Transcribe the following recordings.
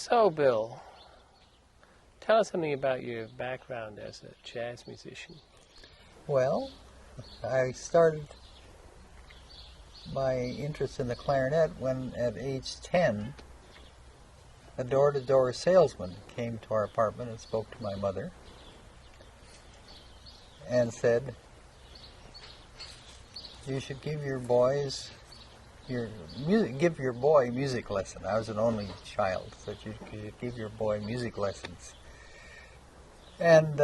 So, Bill, tell us something about your background as a jazz musician. Well, I started my interest in the clarinet when, at age 10, a door-to-door salesman came to our apartment and spoke to my mother and said, "You should give your boy music lesson." I was an only child, so you should give your boy music lessons. And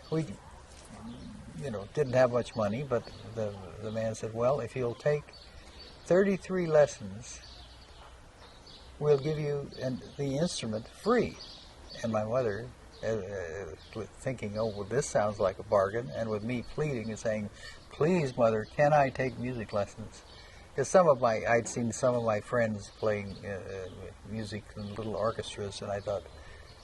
we, didn't have much money, but the man said, "Well, if you'll take 33 lessons, we'll give you the instrument free." And my mother, thinking, "Oh, well, this sounds like a bargain," and with me pleading and saying, "Please, Mother, can I take music lessons?" Because I'd seen some of my friends playing music in little orchestras, and I thought,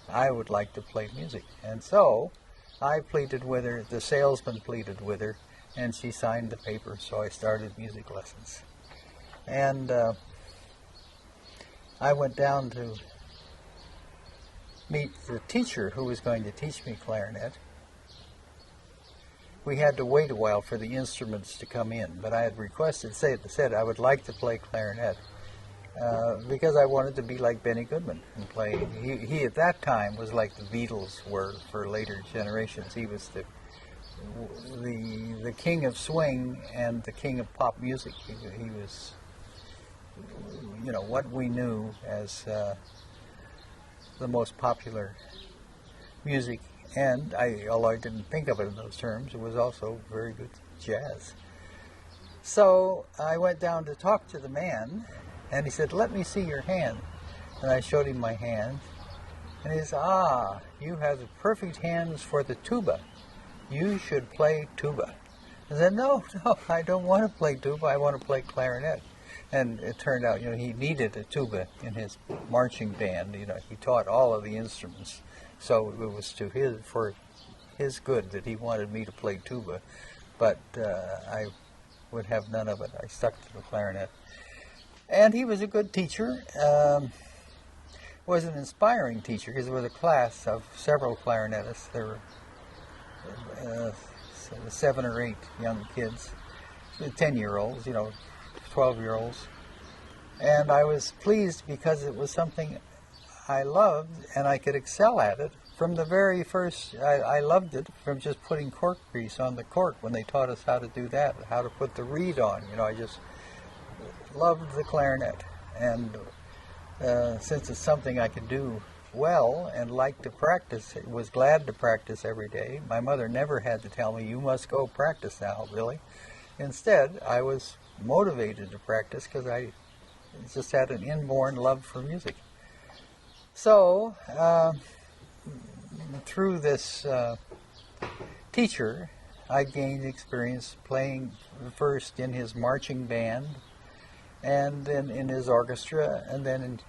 I would like to play music. And so I pleaded with her, the salesman pleaded with her, and she signed the paper, so I started music lessons. And I went down to meet the teacher who was going to teach me clarinet. We had to wait a while for the instruments to come in, but I had said I would like to play clarinet because I wanted to be like Benny Goodman and play. He at that time was like the Beatles were for later generations. He was the king of swing and the king of pop music. He was, what we knew as the most popular music. And although I didn't think of it in those terms, it was also very good jazz. So I went down to talk to the man, and he said, "Let me see your hand." And I showed him my hand, and he said, "Ah, you have the perfect hands for the tuba. You should play tuba." I said, No, I don't want to play tuba. I want to play clarinet." And it turned out, he needed a tuba in his marching band. He taught all of the instruments. So it was for his good that he wanted me to play tuba, but I would have none of it. I stuck to the clarinet. And he was a good teacher, was an inspiring teacher, because there was a class of several clarinetists. There were 7 or 8 young kids, 10-year-olds, 12-year-olds. And I was pleased because it was something I loved, and I could excel at it from the very first. I loved it from just putting cork grease on the cork when they taught us how to do that, how to put the reed on. I just loved the clarinet, and since it's something I could do well and like to practice, was glad to practice every day. My mother never had to tell me, "You must go practice now, Billy." Instead, I was motivated to practice because I just had an inborn love for music. So, through this teacher, I gained experience playing first in his marching band, and then in his orchestra, and then in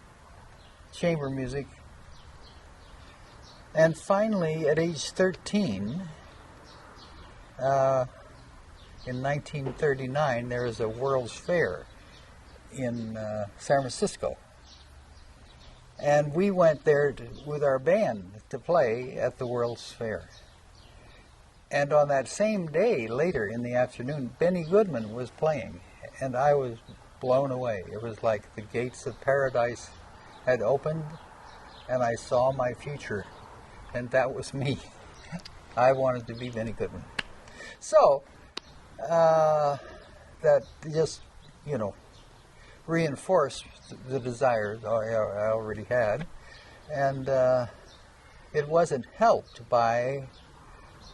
chamber music. And finally, at age 13, in 1939, there was a World's Fair in San Francisco. And we went there with our band to play at the World's Fair. And on that same day, later in the afternoon, Benny Goodman was playing, and I was blown away. It was like the gates of paradise had opened, and I saw my future, and that was me. I wanted to be Benny Goodman. So, that just, reinforced the desires I already had, and it wasn't helped by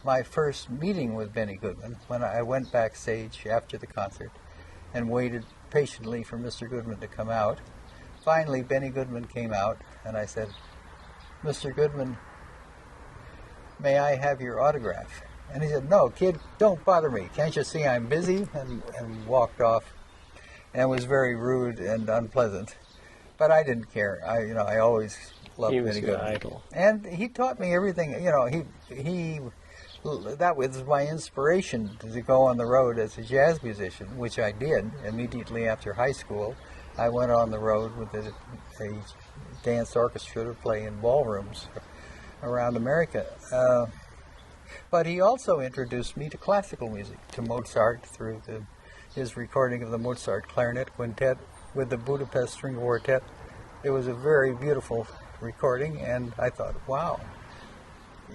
my first meeting with Benny Goodman when I went backstage after the concert and waited patiently for Mr. Goodman to come out. Finally, Benny Goodman came out, and I said, "Mr. Goodman, may I have your autograph?" And he said, "No, kid, don't bother me. Can't you see I'm busy?" And walked off, and was very rude and unpleasant. But I didn't care. I always loved Benny Goodman. He was your idol. And he taught me everything. That was my inspiration to go on the road as a jazz musician, which I did immediately after high school. I went on the road with a dance orchestra to play in ballrooms around America. But he also introduced me to classical music, to Mozart through his recording of the Mozart Clarinet Quintet with the Budapest String Quartet. It was a very beautiful recording, and I thought, wow.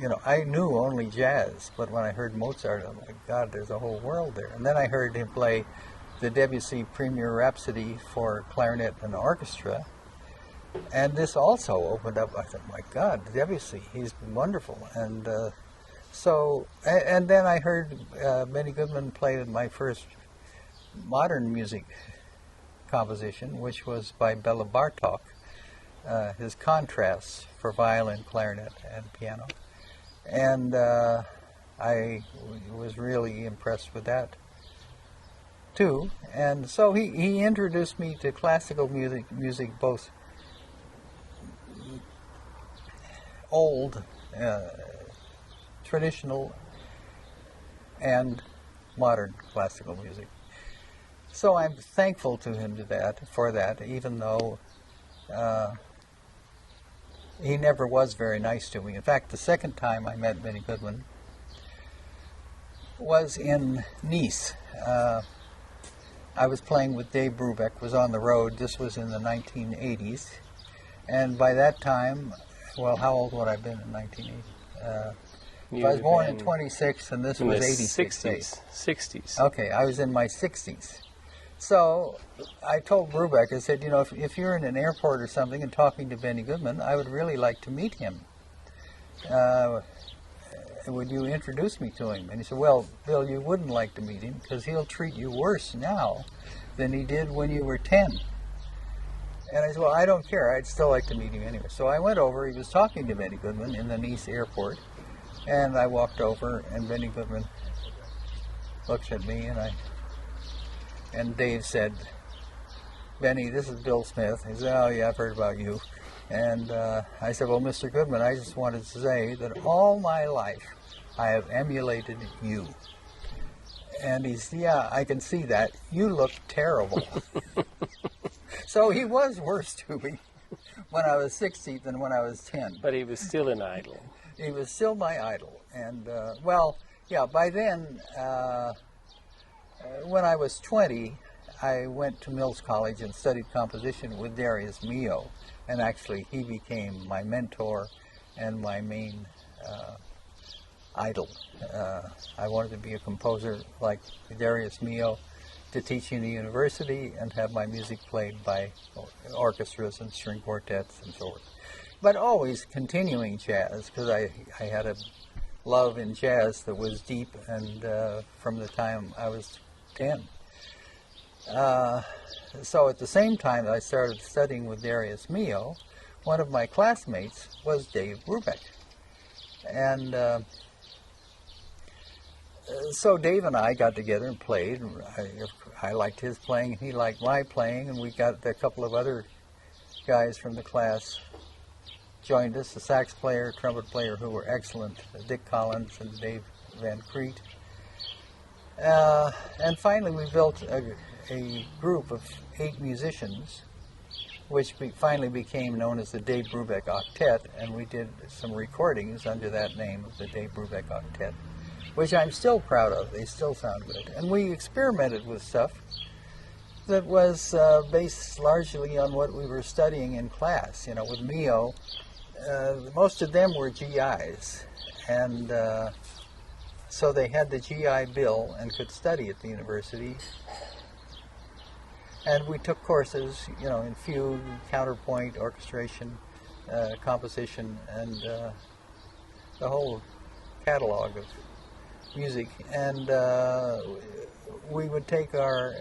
You know, I knew only jazz, but when I heard Mozart, I'm like, God, there's a whole world there. And then I heard him play the Debussy Premier Rhapsody for clarinet and orchestra, and this also opened up. I thought, my God, Debussy, he's wonderful. And and then I heard Benny Goodman play my first modern music composition, which was by Bela Bartok, his contrasts for violin, clarinet, and piano. And I was really impressed with that too. And so he introduced me to classical music both old, traditional, and modern classical music. So I'm thankful to him for that, even though he never was very nice to me. In fact, the second time I met Benny Goodman was in Nice. I was playing with Dave Brubeck, was on the road. This was in the 1980s. And by that time, well, how old would I have been in 1980? I was born in 26, and this was 86. 60s. Okay, I was in my 60s. So I told Brubeck, I said, you know, if you're in an airport or something and talking to Benny Goodman, I would really like to meet him. Would you introduce me to him? And he said, well, Bill, you wouldn't like to meet him because he'll treat you worse now than he did when you were 10. And I said, well, I don't care. I'd still like to meet him anyway. So I went over. He was talking to Benny Goodman in the Nice airport. And I walked over, and Benny Goodman looked at me, and Dave said, Benny, this is Bill Smith. He said, oh, yeah, I've heard about you. And I said, well, Mr. Goodman, I just wanted to say that all my life I have emulated you. And he said, yeah, I can see that. You look terrible. So he was worse to me when I was 60 than when I was 10. But he was still an idol. He was still my idol. And, well, yeah, by then, when I was 20, I went to Mills College and studied composition with Darius Milhaud. And actually, he became my mentor and my main idol. I wanted to be a composer like Darius Milhaud, to teach in the university and have my music played by orchestras and string quartets and so forth. But always continuing jazz, because I had a love in jazz that was deep, and from the time I was 10. So at the same time I started studying with Darius Milhaud, one of my classmates was Dave Brubeck. And so Dave and I got together and played. I liked his playing, and he liked my playing, and we got a couple of other guys from the class joined us, a sax player, trumpet player who were excellent, Dick Collins and Dave Van Crete. And finally we built a group of 8 musicians, which finally became known as the Dave Brubeck Octet, and we did some recordings under that name of the Dave Brubeck Octet, which I'm still proud of. They still sound good. And we experimented with stuff that was based largely on what we were studying in class. You know, with Milhaud, most of them were GIs, and so they had the GI bill and could study at the university. And we took courses, you know, in fugue, counterpoint, orchestration, composition, and the whole catalog of music. And we would take our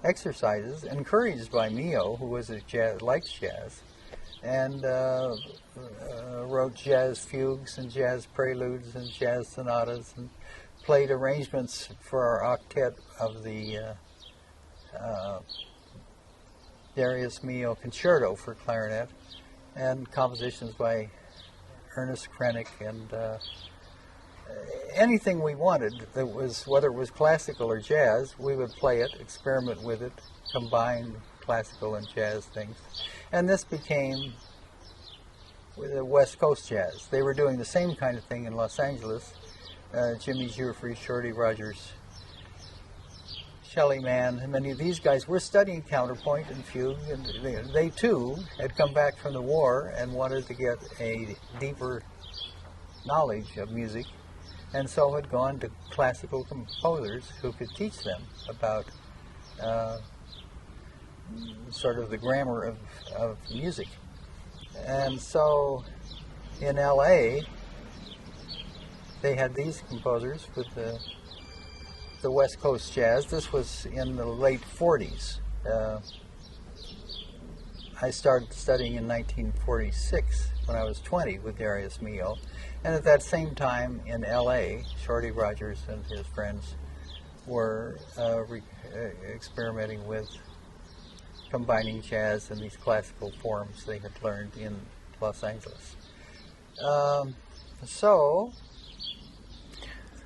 exercises, encouraged by Milhaud, who was liked jazz, and wrote jazz fugues and jazz preludes and jazz sonatas, and played arrangements for our octet of the Darius Milhaud Concerto for clarinet, and compositions by Ernest Krenek, and anything we wanted that was, whether it was classical or jazz, we would play it, experiment with it, combine classical and jazz things. And this became the West Coast jazz. They were doing the same kind of thing in Los Angeles. Jimmy Giuffre, Shorty Rogers, Shelly Manne, and many of these guys were studying counterpoint and fugue, and they too had come back from the war and wanted to get a deeper knowledge of music, and so had gone to classical composers who could teach them about sort of the grammar of music. And so in LA, they had these composers with the West Coast jazz. This was in the late 40s. I started studying in 1946 when I was 20 with Darius Milhaud. And at that same time in LA, Shorty Rogers and his friends were experimenting with combining jazz and these classical forms they had learned in Los Angeles. So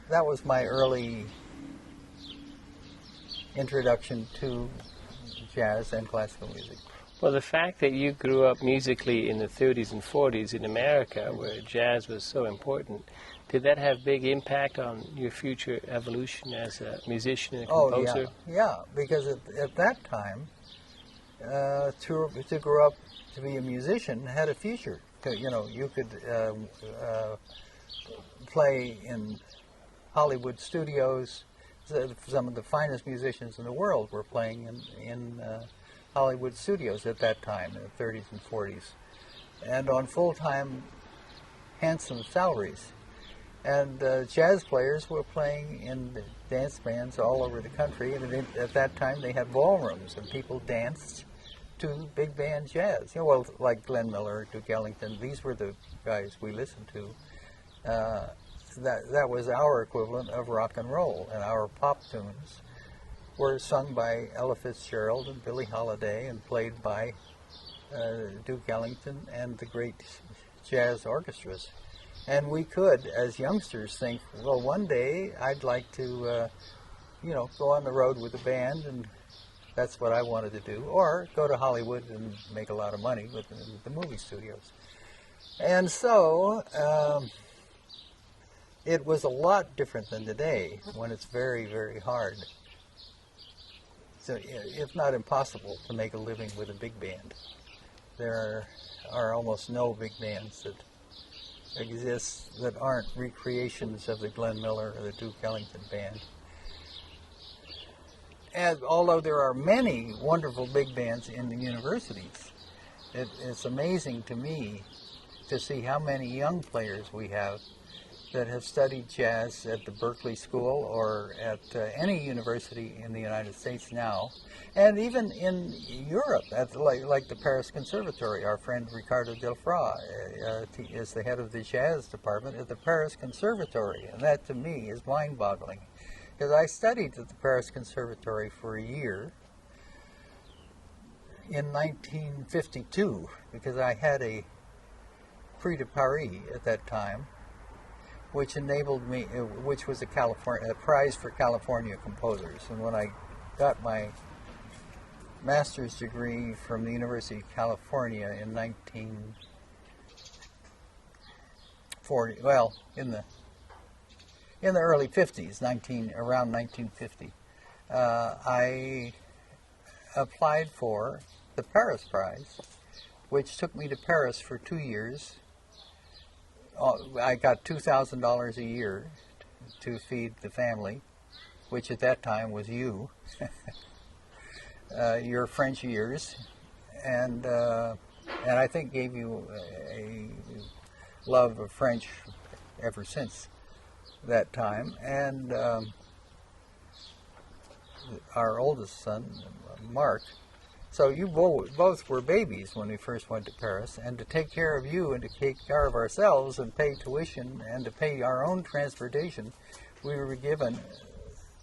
that was my early introduction to jazz and classical music. Well, the fact that you grew up musically in the 30s and 40s in America, where jazz was so important, did that have big impact on your future evolution as a musician and composer? Oh, yeah, because at that time, to grow up to be a musician had a future. You know, you could play in Hollywood studios. Some of the finest musicians in the world were playing in Hollywood studios at that time, in the 30s and 40s, and on full-time, handsome salaries. And jazz players were playing in dance bands all over the country, and at that time they had ballrooms, and people danced to big band jazz. You know, well, like Glenn Miller, Duke Ellington, these were the guys we listened to. That was our equivalent of rock and roll, and our pop tunes were sung by Ella Fitzgerald and Billie Holiday and played by Duke Ellington and the great jazz orchestras. And we could, as youngsters, think, well, one day I'd like to, go on the road with a band, and that's what I wanted to do, or go to Hollywood and make a lot of money with the movie studios. And so it was a lot different than today, when it's very, very hard, so if not impossible, to make a living with a big band. There are almost no big bands that exist that aren't recreations of the Glenn Miller or the Duke Ellington band. And although there are many wonderful big bands in the universities, it's amazing to me to see how many young players we have that have studied jazz at the Berklee School or at any university in the United States now, and even in Europe, at like the Paris Conservatory. Our friend Ricardo Delfra is the head of the jazz department at the Paris Conservatory, and that to me is mind-boggling, because I studied at the Paris Conservatory for a year in 1952, because I had a Prix de Paris at that time, which enabled me, which was a prize for California composers. And when I got my master's degree from the University of California in 1940, well, in the early 50s, around 1950, I applied for the Paris Prize, which took me to Paris for 2 years. I got $2,000 a year to feed the family, which at that time was you, your French years, and I think gave you a love of French ever since that time. And our oldest son, Mark. So you both were babies when we first went to Paris, and to take care of you and to take care of ourselves and pay tuition and to pay our own transportation, we were given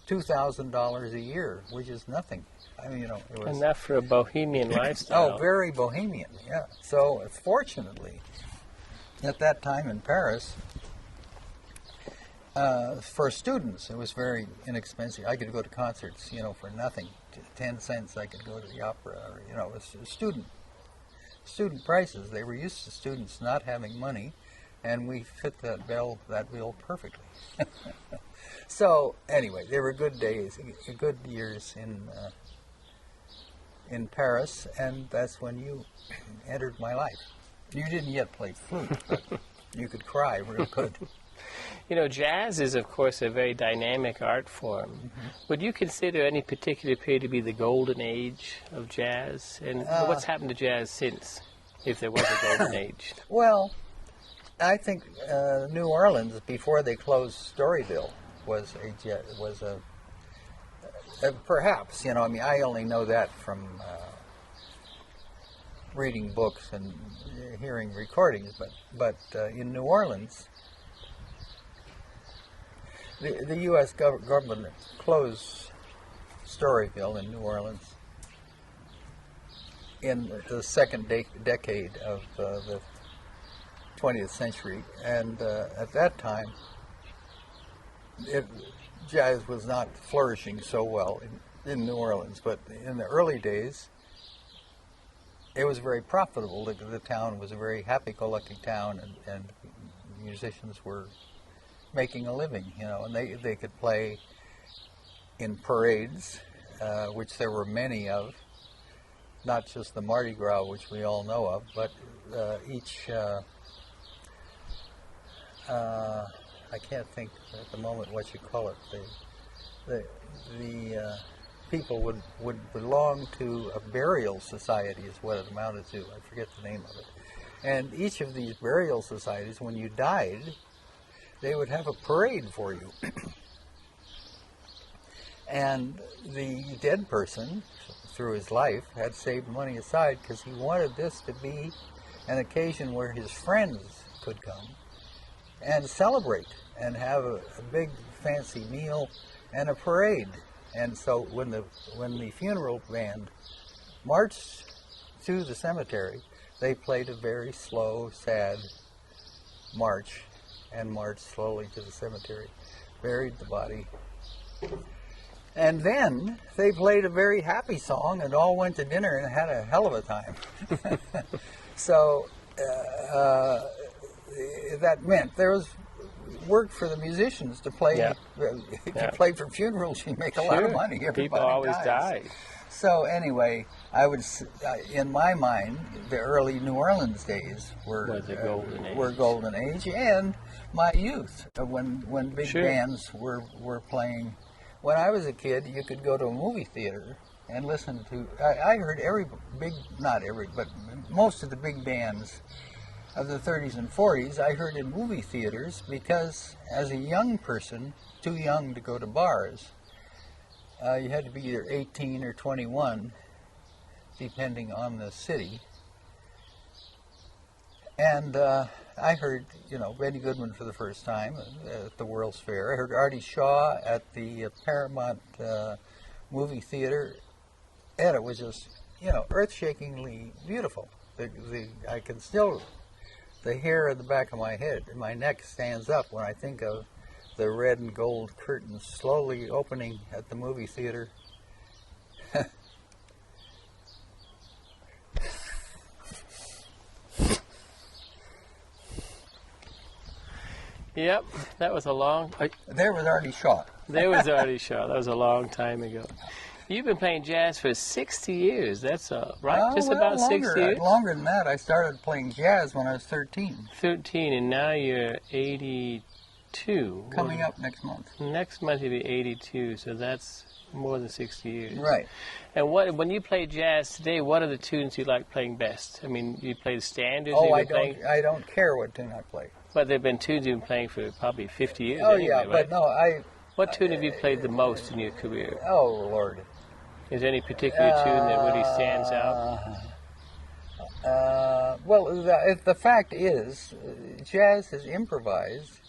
$2,000 a year, which is nothing. I mean, it was enough for a bohemian lifestyle. Oh, very bohemian, yeah. So fortunately, at that time in Paris, For students, it was very inexpensive. I could go to concerts, for nothing. 10 cents, I could go to the opera. Or, it was student prices. They were used to students not having money, and we fit that bill perfectly. So anyway, they were good days, good years in Paris, and that's when you entered my life. You didn't yet play flute, but you could cry real good. Jazz is, of course, a very dynamic art form. Mm-hmm. Would you consider any particular period to be the golden age of jazz? And what's happened to jazz since, if there was a golden age? Well, I think New Orleans, before they closed Storyville, was perhaps, I only know that from reading books and hearing recordings, but in New Orleans, the U.S. government closed Storyville in New Orleans in the second decade of the 20th century, and at that time, jazz was not flourishing so well in New Orleans, but in the early days, it was very profitable. The town was a very happy-go-lucky town, and musicians were making a living, and they could play in parades, which there were many of, not just the Mardi Gras, which we all know of, but each, I can't think at the moment what you call it, the people would belong to a burial society is what it amounted to. I forget the name of it. And each of these burial societies, when you died, they would have a parade for you. And the dead person, through his life, had saved money aside because he wanted this to be an occasion where his friends could come and celebrate and have a big fancy meal and a parade. And so when the funeral band marched to the cemetery, they played a very slow, sad march and marched slowly to the cemetery, buried the body. And then they played a very happy song and all went to dinner and had a hell of a time. So that meant there was work for the musicians to play. Yeah. If you play for funerals, you make a lot of money. Everybody People always die. So anyway, in my mind, the early New Orleans days were golden age, and my youth when big bands were playing. When I was a kid, you could go to a movie theater and listen to. I heard but most of the big bands of the 30s and 40s, I heard in movie theaters because as a young person, too young to go to bars, you had to be either 18 or 21, depending on the city. And I heard, Benny Goodman for the first time at the World's Fair. I heard Artie Shaw at the Paramount movie theater, and it was just, earth-shakingly beautiful. I can still, the hair at the back of my head, my neck stands up when I think of the red and gold curtains slowly opening at the movie theater. Yep, that was a long... There was Artie Shaw. There was Artie Shaw. That was a long time ago. You've been playing jazz for 60 years. That's right? Just about longer, 60 years? Longer than that. I started playing jazz when I was 13. 13, and now you're 82. Coming up next month. Next month you'll be 82, so that's more than 60 years. Right. And when you play jazz today, what are the tunes you like playing best? I mean, you play the standards? Oh, I don't care what tune I play. But there have been tunes you've been playing for probably 50 years. Oh, anyway, yeah, right? but no, What tune have you played the most in your career? Oh, Lord. Is there any particular tune that really stands out? Well, the fact is, jazz is improvised,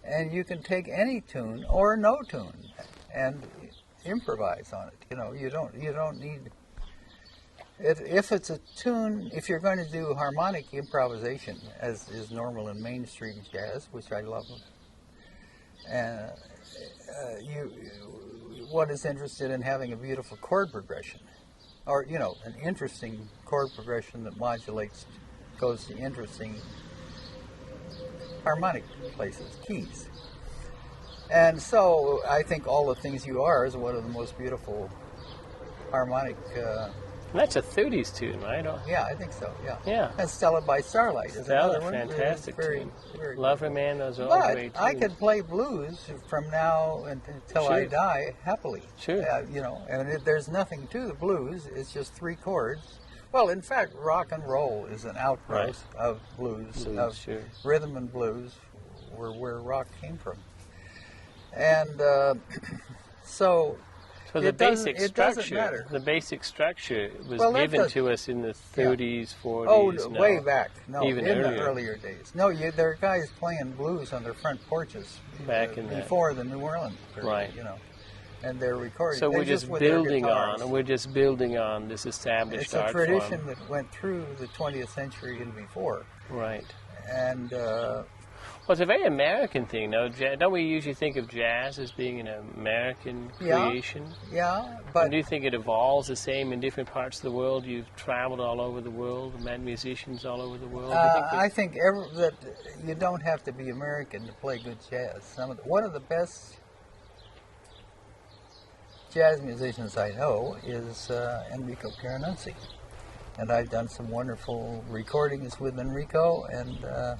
and you can take any tune or no tune and improvise on it. You don't need. If it's a tune, if you're going to do harmonic improvisation, as is normal in mainstream jazz, which I love, And one is interested in having a beautiful chord progression, or an interesting chord progression that modulates, goes to interesting harmonic places, keys. And so I think All the Things You Are is one of the most beautiful harmonic. That's a 30s tune, right? Yeah, I think so. Yeah. Yeah. And Stella by Starlight is Stella, another one. fantastic very, tune. very Lover good. Man, those are all But great tunes. I could play blues from now until I Sure. die happily. Sure. And there's nothing to the blues. It's just three chords. Well, in fact, rock and roll is an outgrowth of blues, of sure. rhythm and blues, where rock came from. And so the it basic it doesn't structure, matter. the basic structure was Well, that given does- to us in the 30s, 40s. Oh, no. way back. No, Even in earlier. the earlier days. No, there are guys playing blues on their front porches Back in before the New Orleans period, Right. and they're recording. So They're we're just with their building guitars. on. We're just building on this established It's a art tradition form. that went through the 20th century and before, Right. and Well, it's a very American thing, though. Don't we usually think of jazz as being an American Yeah. creation? yeah, And but do you think it evolves the same in different parts of the world? You've traveled all over the world, met musicians all over the world. Do you think that- I think that you don't have to be American to play good jazz. One of the best jazz musicians I know is Enrico Pieranunzi, and I've done some wonderful recordings with Enrico, and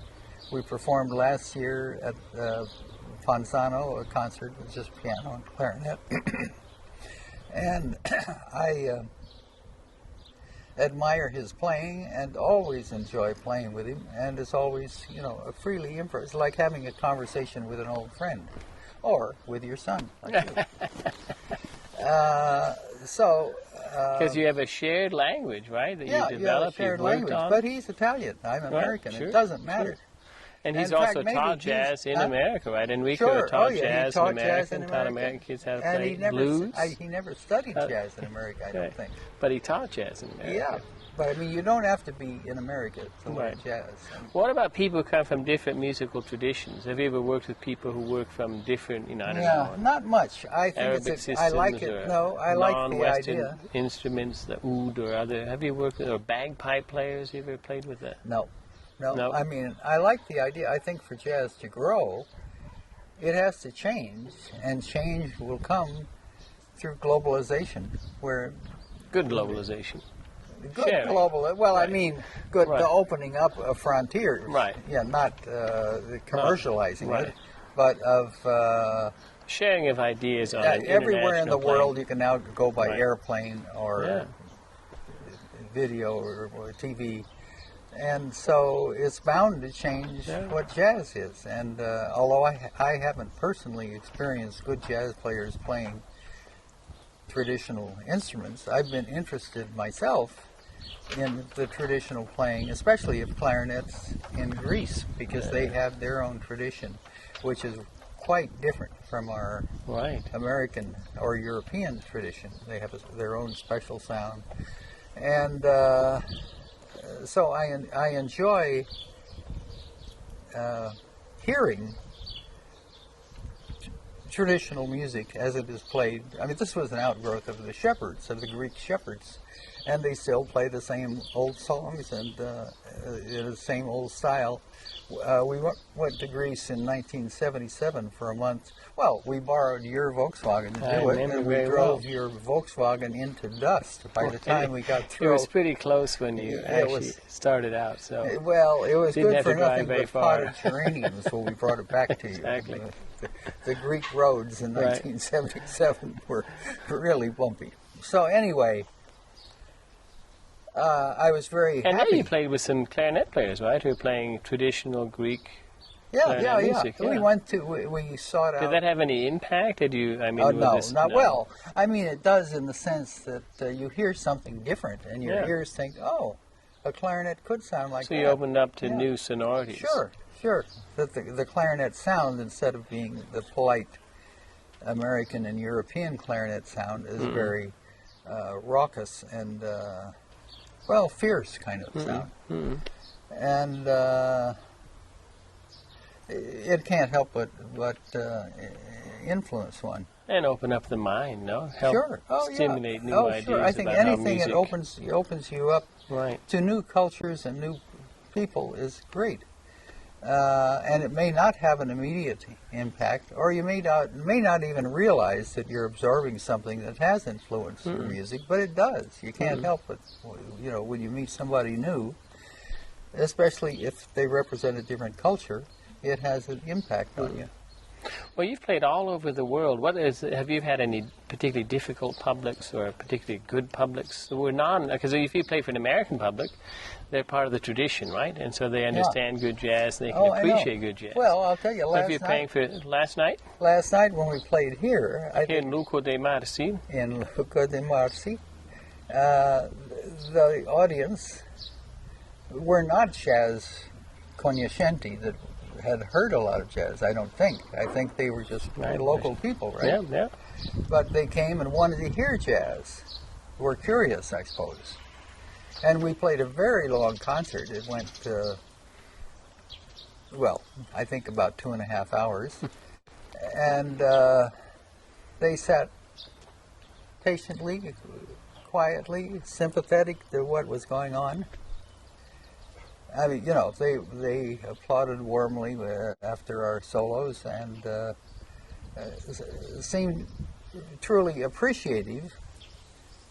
we performed last year at Ponzano, a concert with just piano and clarinet, and I admire his playing and always enjoy playing with him, and it's always, freely impressed. It's like having a conversation with an old friend, or with your son. Like you. Because you have a shared language, right? That Yeah, you developed, shared you've worked language. on. But he's Italian. I'm American. sure, It doesn't matter. sure. And he's In fact, also maybe taught he's- jazz in huh? America, right? Enrico Sure. taught he jazz taught in jazz America, in taught America. American kids how to And play he never, blues. he never studied jazz in America, I Okay. don't think. But he taught jazz in America. Yeah, but I mean, you don't have to be in America to learn Right. jazz. And What about people who come from different musical traditions? Have you ever worked with people who work from different, I don't know, not much. I think Arabic it's. systems I like it. or No, I like the non-Western idea. instruments, the oud or other? Have you worked with or bagpipe players? You ever played with that? No. No. I mean, I like the idea. I think for jazz to grow, it has to change, and change will come through globalization, where Good globalization. good Sharing. global. Well, I Right. mean, good Right. the opening up of frontiers. Right. Yeah, not the commercializing Right. it, but of Sharing of ideas on an everywhere in the international plane. world. You can now go by Right. airplane or Yeah. video or TV. And so it's bound to change Yeah. what jazz is. And although I haven't personally experienced good jazz players playing traditional instruments, I've been interested myself in the traditional playing, especially of clarinets in Greece, because they have their own tradition, which is quite different from our Right. American or European tradition. They have their own special sound. And so I enjoy hearing traditional music as it is played. I mean, this was an outgrowth of the shepherds, of the Greek shepherds, and they still play the same old songs and in the same old style. We went to Greece in 1977 for a month. Well, we borrowed your Volkswagen to I do it, remember and we very drove well. your Volkswagen into dust by the time we got It through. was pretty close when you It actually was- started out. So Well, it was Didn't good have for to drive nothing very but far. potted geraniums when we brought it back to you. Exactly. The Greek roads in Right. 1977 were really bumpy. So anyway, I was very and happy. then you played with some clarinet players, right? Who were playing traditional Greek. yeah. music, We yeah. went to we sought out. Did that have any impact? Did you? I mean, No, was this, not no. well. I mean, it does in the sense that you hear something different, and your Yeah. ears think, "Oh, a clarinet could sound like So that." you opened up to Yeah. new sonorities. Sure. That the clarinet sound, instead of being the polite American and European clarinet sound, is very raucous and fierce kind of sound. And it can't help but influence one. And open up the mind, no? Help Sure. Oh, stimulate yeah. new Oh, ideas sure. I think about how anything that music... opens you up Right. to new cultures and new people is great. And it may not have an immediate impact, or you may not even realize that you're absorbing something that has influenced your music, but it does. You can't help it. You know, when you meet somebody new, especially if they represent a different culture, it has an impact on you. Well, you've played all over the world. Have you had any particularly difficult publics or particularly good publics? Because if you play for an American public, they're part of the tradition, right? And so they understand good jazz, and they can appreciate good jazz. Well, I'll tell you, Have you playing for last night? Last night when we played here, Here in Luco de Marci. in Luca de Marci, the audience were not jazz cognoscenti that had heard a lot of jazz, I don't think. I think they were just local people, right? Yeah, yeah. But they came and wanted to hear jazz. Were curious, I suppose. And we played a very long concert. It went, I think about 2.5 hours. And they sat patiently, quietly, sympathetic to what was going on. I mean, you know, they applauded warmly after our solos and seemed truly appreciative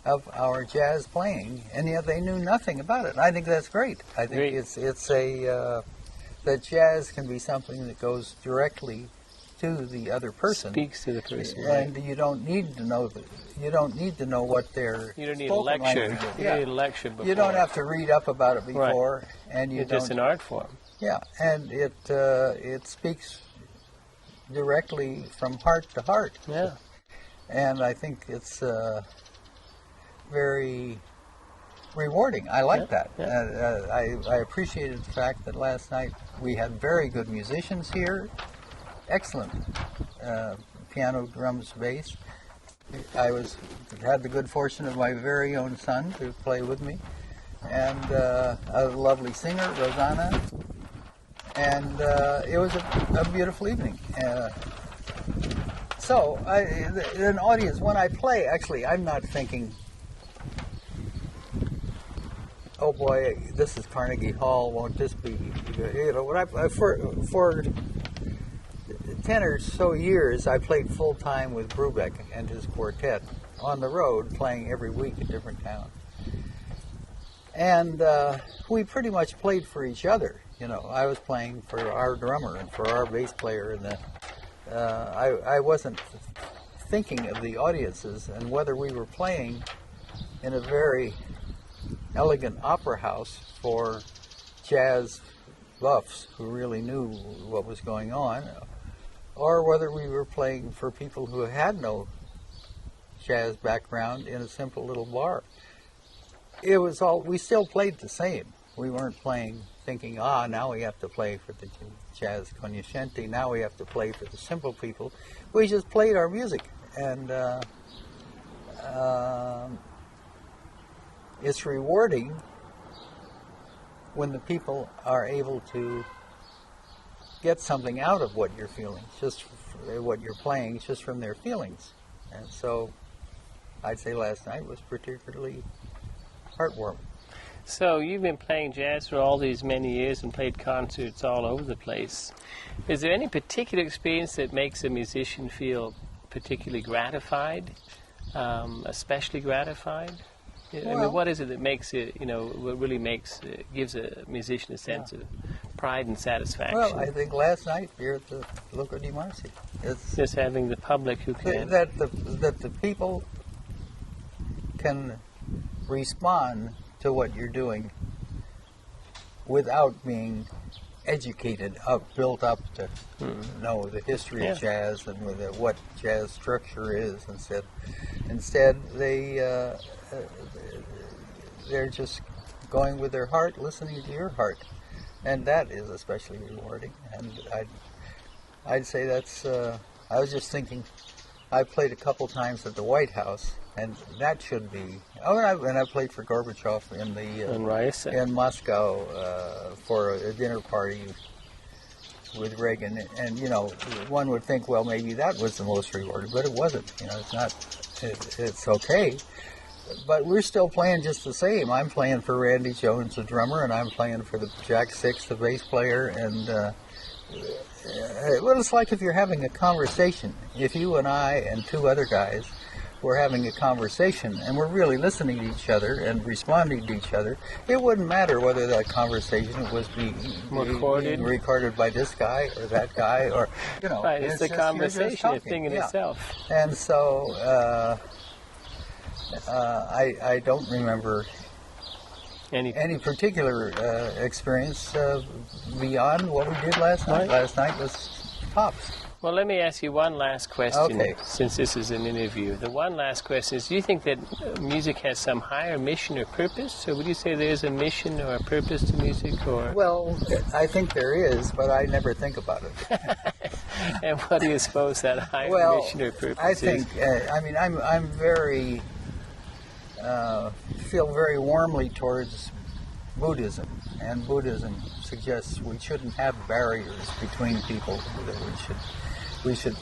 of our jazz playing, and yet they knew nothing about it. I think that's great. I think it's that jazz can be something that goes directly to the other person. Speaks to the person, and right. you don't need to know what their You don't need a lecture. You don't need a lecture before. You don't have to read up about it before, Right. and It's just an art form. Yeah, and it speaks directly from heart to heart. Yeah. And I think it's very rewarding. I like that. Yeah. I appreciated the fact that last night we had very good musicians here. Excellent piano, drums, bass. I had the good fortune of my very own son to play with me, and a lovely singer, Rosanna. And it was a beautiful evening. So, an audience, when I play, actually, I'm not thinking, oh boy, this is Carnegie Hall, won't this be good? You know, for 10 or so years, I played full-time with Brubeck and his quartet on the road, playing every week in different towns. And we pretty much played for each other. You know, I was playing for our drummer and for our bass player, and I wasn't thinking of the audiences and whether we were playing in a very elegant opera house for jazz buffs who really knew what was going on, or whether we were playing for people who had no jazz background in a simple little bar. It was all, we still played the same. We weren't playing thinking, now we have to play for the jazz cognoscenti, now we have to play for the simple people. We just played our music, and it's rewarding when the people are able to get something out of what you're feeling, just what you're playing, just from their feelings. And so I'd say last night was particularly heartwarming. So you've been playing jazz for all these many years and played concerts all over the place. Is there any particular experience that makes a musician feel particularly gratified, especially gratified? I mean, what is it that makes it, what really gives a musician a sense of pride and satisfaction? Well, I think last night here at the Luca di Marci, it's just having the public who can... That the people can respond to what you're doing without being educated, built up to know the history of jazz and what jazz structure is. Instead, they're just going with their heart, listening to your heart, and that is especially rewarding. And I'd say that's. I was just thinking, I played a couple times at the White House, and that should be. Oh, and I played for Gorbachev in Moscow for a dinner party with Reagan, and you know, one would think, well, maybe that was the most rewarding, but it wasn't. You know, it's not. It's okay, but we're still playing just the same. I'm playing for Randy Jones, the drummer, and I'm playing for the Jack Six, the bass player, and well, it's like if you're having a conversation. If you and I and two other guys were having a conversation and we're really listening to each other and responding to each other, it wouldn't matter whether that conversation was being recorded by this guy or that guy, or, you know. Right, it's a conversation, a thing in itself. And so I don't remember any particular experience beyond what we did last night. Last night was tops. Well, let me ask you one last question, Okay. since this is an interview. The one last question is, do you think that music has some higher mission or purpose? Or would you say there's a mission or a purpose to music? Or Well, I think there is, but I never think about it. And what do you suppose that higher mission or purpose I think, I mean, I'm very, feel very warmly towards Buddhism, and Buddhism suggests we shouldn't have barriers between people, that we should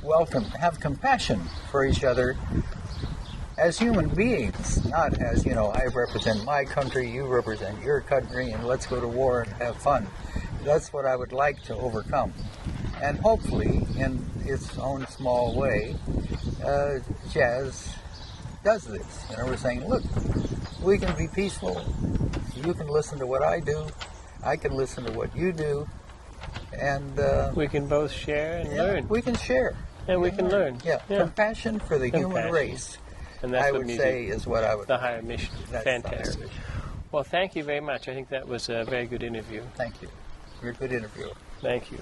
welcome, have compassion for each other as human beings, not as, you know, I represent my country, you represent your country, and let's go to war and have fun. That's what I would like to overcome. And hopefully, in its own small way, jazz does this. You know, we're saying, look, we can be peaceful. You can listen to what I do. I can listen to what you do. And we can both share and learn. We can share. And we can learn. Yeah. Compassion for the human race, and that's I what would music, say, is what I would. the higher mission. That's Fantastic. the higher mission. Well, thank you very much. I think that was a very good interview. Thank you. You're a good interviewer. Thank you.